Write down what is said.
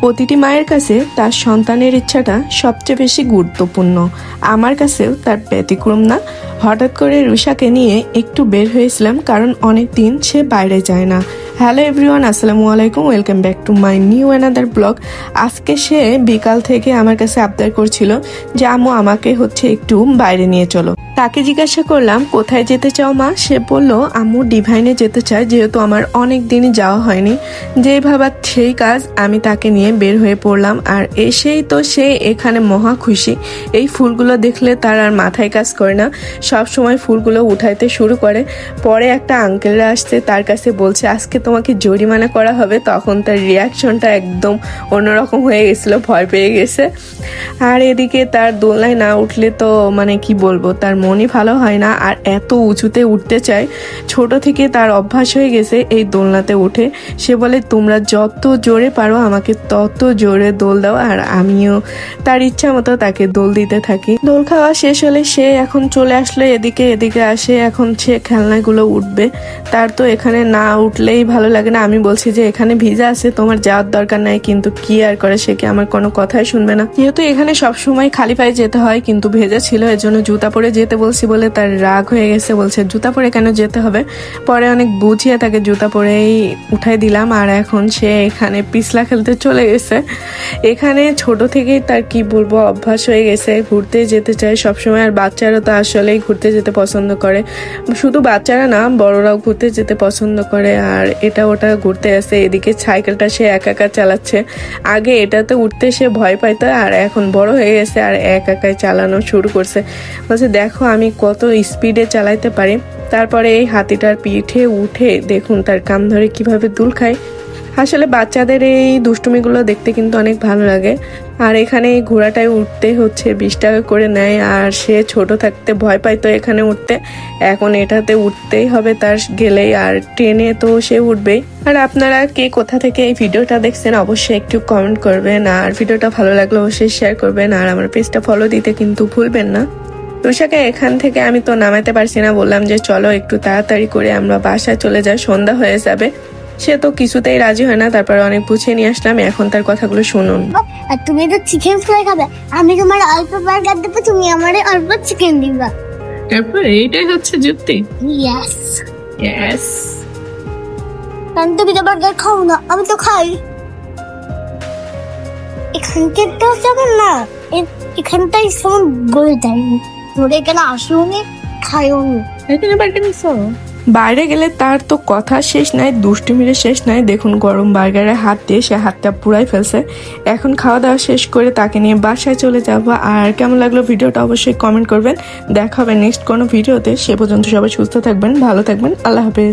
প্রতিটি মায়ের কাছে তার সন্তানের ইচ্ছাটা সবচেয়ে বেশি গুরুত্বপূর্ণ। আমার কাছেও তার ব্যতিক্রম না। হঠাৎ করে রুষাকে নিয়ে একটু বের হয়েছিলাম, কারণ অনেক দিন সে বাইরে যায় না। হ্যালো এভরিওয়ান, আসসালামু আলাইকুম, welcome back to my new another blog. আজকে সে বিকাল থেকে আমার কাছে আবদার করছিল যে আম্মু আমাকে একটু বাইরে নিয়ে চলো। তাকে জিজ্ঞাসা করলাম কোথায় যেতে চাও মা? সে বলল আম্মু ডিভাইনে যেতে চায়, যেহেতু আমার অনেক দিনই যাওয়া হয়নি। যেই ভাবা সেই কাজ, আমি তাকে নিয়ে বের হয়ে পড়লাম। আর এসেই তো সে এখানে মহা খুশি। এই ফুলগুলো দেখলে তার আর মাথায় কাজ করে না, সব সময় ফুলগুলো উঠাইতে শুরু করে। পরে একটা আঙ্কেলরা আসছে, তার কাছে বলছে আজকে তোমাকে জরিমানা করা হবে। তখন তার রিয়াকশনটা একদম অন্যরকম হয়ে গেছিল, ভয় পেয়ে গেছে। আর এদিকে তার দোলনায় না উঠলে তো কি বলবো, তার মনই ভালো হয় না। আর এত উঁচুতে উঠতে চায়, ছোট থেকে তার অভ্যাস হয়ে গেছে এই দোলনাতে উঠে। সে বলে তোমরা যত জোরে পারো আমাকে তত জোরে দোল দাও, আর আমিও তার ইচ্ছা মতো তাকে দোল দিতে থাকি। দোল খাওয়া শেষ হলে সে এখন চলে আসলো এদিকে আসে। এখন সে খেলনাগুলো উঠবে। তার তো এখানে না উঠলেই ভালো লাগে না। আমি বলছি যে এখানে ভিজা আছে, তোমার যাওয়ার দরকার নাই, কিন্তু কি আর করে, সে কি আমার কোনো কথাই শুনবে না। যেহেতু এখানে সবসময় খালি পায়ে যেতে হয়, কিন্তু ভেজা ছিল, এজন্য জুতা পরে যেতে বলছি বলে তার রাগ হয়ে গেছে। বলছে জুতা পরে কেন যেতে হবে? পরে অনেক বুঝিয়ে তাকে জুতা পরেই উঠাই দিলাম। আর এখন সে এখানে পিছলা খেলতে চলে গেছে। এখানে ছোট থেকেই তার কি বলবো অভ্যাস হয়ে গেছে, ঘুরতে যেতে চায় সবসময়। আর বাচ্চারা তো আসলেই ঘুরতে যেতে পছন্দ করে, শুধু বাচ্চারা না, বড়রাও ঘুরতে যেতে পছন্দ করে। আর এটা ওটা ঘুরতে আসে। এদিকে সাইকেলটা সে একা চালাচ্ছে। আগে এটাতে উঠতে সে ভয় পাইতো, আর এখন বড় হয়ে গেছে আর একাই চালানো শুরু করছে। বলছে দেখো আমি কত স্পিডে চালাইতে পারি। তারপরে এই হাতিটার পিঠে উঠে দেখুন তার কান ধরে কিভাবে দুল খায়। আসলে বাচ্চাদের এই দুষ্টুমিগুলো দেখতে কিন্তু অনেক ভালো লাগে। আর এখানে এই ঘোড়াটায় উঠতে 20 টাকা করে নেয়। আর সে ছোট থাকতে ভয় পাইতো এখানে উঠতে, এখন এটাতে উঠতেই হবে তার গেলেই। আর ট্রেনে তো সে উঠবেই। আর আপনারা কে কোথা থেকে এই ভিডিওটা দেখছেন অবশ্যই একটু কমেন্ট করবেন। আর ভিডিওটা ভালো লাগলে অবশ্যই শেয়ার করবেন। আর আমার পেজটা ফলো দিতে কিন্তু ভুলবেন না। রুষাকে এখান থেকে আমি তো নামাতে পারছি না, বললাম যে চলো একটু তাড়াতাড়ি করে আমরা বাসায় চলে যাই, সন্ধ্যা হয়ে যাবে। সে তো কিছুতেই রাজি হয় না। তারপর অনেক বুঝিয়ে নিয়ে আসলাম, এখন তার কথাগুলো শুনুন। আর তুমি তো চিকেন ফ্রাই খাবে, আমি তোমার অল্প বার্গার দেবো, তুমি আমারে অল্প চিকেন দিবা। তারপর এইটাই হচ্ছে যুক্তি। ইয়েস কারণ তুমি তো বার্গার খাও না, আমি তো খাই। এখানকার তো যাবেন না, এখানটাই সব গলে যায়, ধরে কেন আসুনি খাইও নি। বাইরে গেলে তার তো কথা শেষ নাই, দুষ্টুমিরে শেষ নাই। দেখুন গরম বার্গারে হাত দিয়ে সে হাতটা পুরাই ফেলছে। এখন খাওয়া দাওয়া শেষ করে তাকে নিয়ে বাসায় চলে যাবো। আর কেমন লাগলো ভিডিওটা অবশ্যই কমেন্ট করবেন। দেখা হবে নেক্সট কোনো ভিডিওতে। সে পর্যন্ত সবাই সুস্থ থাকবেন, ভালো থাকবেন, আল্লাহ হাফেজ।